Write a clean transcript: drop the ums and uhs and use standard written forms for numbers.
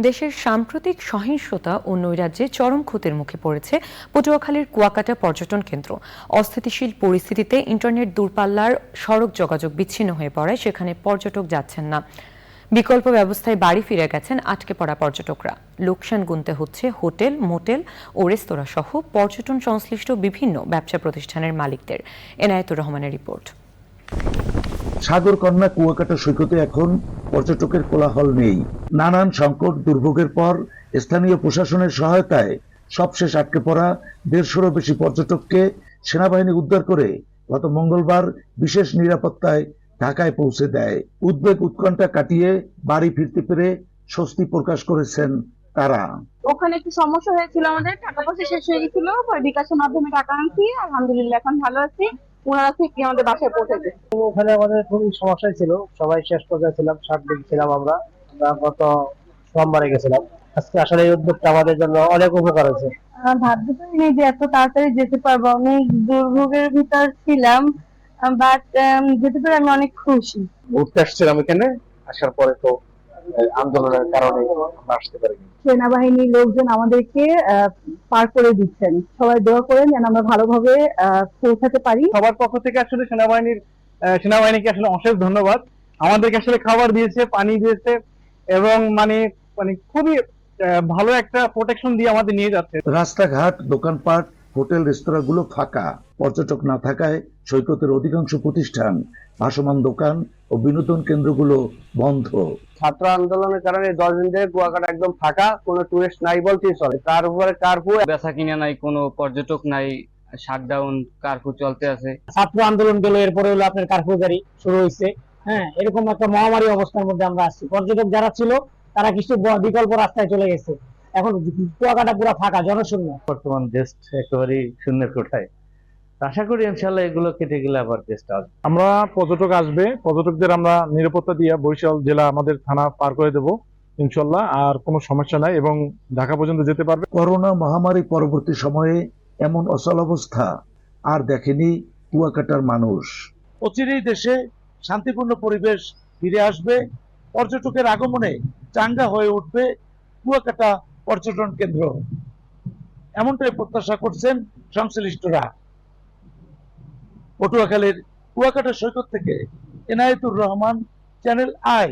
দেশের সাম্প্রতিক সহিংসতা ও নৈরাজ্যে চরম ক্ষতির মুখে পড়েছে পটুয়াখালীর কুয়াকাটা পর্যটন কেন্দ্র। অস্থিতিশীল পরিস্থিতিতে ইন্টারনেট দূরপাল্লার সড়ক যোগাযোগ বিচ্ছিন্ন হয়ে পড়ায় সেখানে পর্যটক যাচ্ছেন না। বিকল্প ব্যবস্থায় বাড়ি ফিরে গেছেন আটকে পড়া পর্যটকরা। লোকসান গুনতে হচ্ছে হোটেল, মোটেল ও রেস্তোরাঁ সহ পর্যটন সংশ্লিষ্ট বিভিন্ন ব্যবসা প্রতিষ্ঠানের মালিকদের। এনায়েতুর রহমানের রিপোর্ট। সাগরকন্যা কুয়াকাটা সৈকতে এখন পর্যটকের কোলাহল নেই। নানান সংকট দুর্ভোগের পর স্থানীয় প্রশাসনের সহায়তায় সবশেষ আটকে পড়া 150-রও বেশি পর্যটককে সেনাবাহিনী উদ্ধার করে গত মঙ্গলবার বিশেষ নিরাপত্তায় ঢাকায় পৌঁছে দেয়। উদ্বেগ উৎকণ্ঠা কাটিয়ে বাড়ি ফিরতে পেরে স্বস্তি প্রকাশ করেছেন তারা। ওখানে একটু সমস্যা হয়েছিল, আমাদের টাকা পয়সা শেষ হয়ে গেছিল, বিকাশের মাধ্যমে টাকা আনছি। আলহামদুলিল্লাহ এখন ভালো আছি। ওনারা ঠিক আমাদের বাসায় পৌঁছেছে। ওখানে আমাদের খুবই সমস্যা ছিল, সবাই শেষ পর্যায়ে ছিলাম, 7 দিন ছিলাম আমরা গত সোমবারে গেছিলাম। আজকে আসলে এই উদ্যোগটা আমাদের জন্য অনেক উপকার হয়েছে। ভাবতে পারিনি যে এত তাড়াতাড়ি যেতে পারবো। অনেক দুর্ভোগের ভিতর ছিলাম, বাট যেতে পেরে আমি অনেক খুশি। ঘুরতে আসছিলাম এখানে, আসার পরে তো আন্দোলনের কারণে আমরা আসতে পারিনি। সেনাবাহিনীর লোকজন আমাদেরকে পার করে দিচ্ছেন। সবাই দোয়া করেন যেন আমরা ভালোভাবে পৌঁছাতে পারি। সবার পক্ষ থেকে আসলে সেনাবাহিনীকে আসলে অশেষ ধন্যবাদ। আমাদেরকে আসলে খাবার দিয়েছে, পানি দিয়েছে এবং মানে খুবই ভালো একটা প্রোটেকশন দিয়ে আমাদের নিয়ে যাচ্ছে। রাস্তাঘাট, দোকানপাট, হোটেল, রেস্তোরাঁগুলো ফাঁকা। পর্যটক না থাকায় সৈকতের অধিকাংশ প্রতিষ্ঠান, ভাসমান দোকান ও বিনোদন কেন্দ্রগুলো বন্ধ। ছাত্র আন্দোলনের কারণে 10 দিন ধরে কুয়াকাটা একদম ফাঁকা, কোনো টুরিস্ট নাই বলতেই চলে। তার উপরে কারফিউ, বেচা কিনা নাই, কোনো পর্যটক নাই, শাটডাউন, কারফিউ চলতে আছে। ছাত্র আন্দোলন গেল, এরপরে হলো আপনার কারফিউ জারি শুরু হয়েছে। হ্যাঁ, এরকম একটা মহামারী অবস্থার মধ্যে আমরা আসছি। পর্যটক যারা ছিল তারা কিছু বিকল্প রাস্তায় চলে গেছে। এখন কুয়াকাটা পুরো ফাঁকা, জনশূন্য। বর্তমান দেশ একেবারেই শূন্যের কোঠায়। আশা করি ইনশাল্লাহ এগুলো কেটে গেলে আবার দেশটা আসবে। আমরা পর্যটক আসবে, পর্যটকদের আমরা নিরাপত্তা দিয়ে বরিশাল জেলা আমাদের থানা পার করে দেব ইনশাল্লাহ। আর কোনো সমস্যা নাই এবং ঢাকা পর্যন্ত যেতে পারবে। করোনা মহামারী পরবর্তী সময়ে এমন অচল অবস্থা আর দেখেনি কুয়াকাটার মানুষ। অচিরেই দেশে শান্তিপূর্ণ পরিবেশ ফিরে আসবে। পর্যটকের আগমনে চাঙ্গা হয়ে উঠবে কুয়াকাটা পর্যটন কেন্দ্র, এমনটাই প্রত্যাশা করছেন সংশ্লিষ্টরা। পটুয়াখালীর কুয়াকাটা সৈকত থেকে এনায়েতুর রহমান, চ্যানেল আই।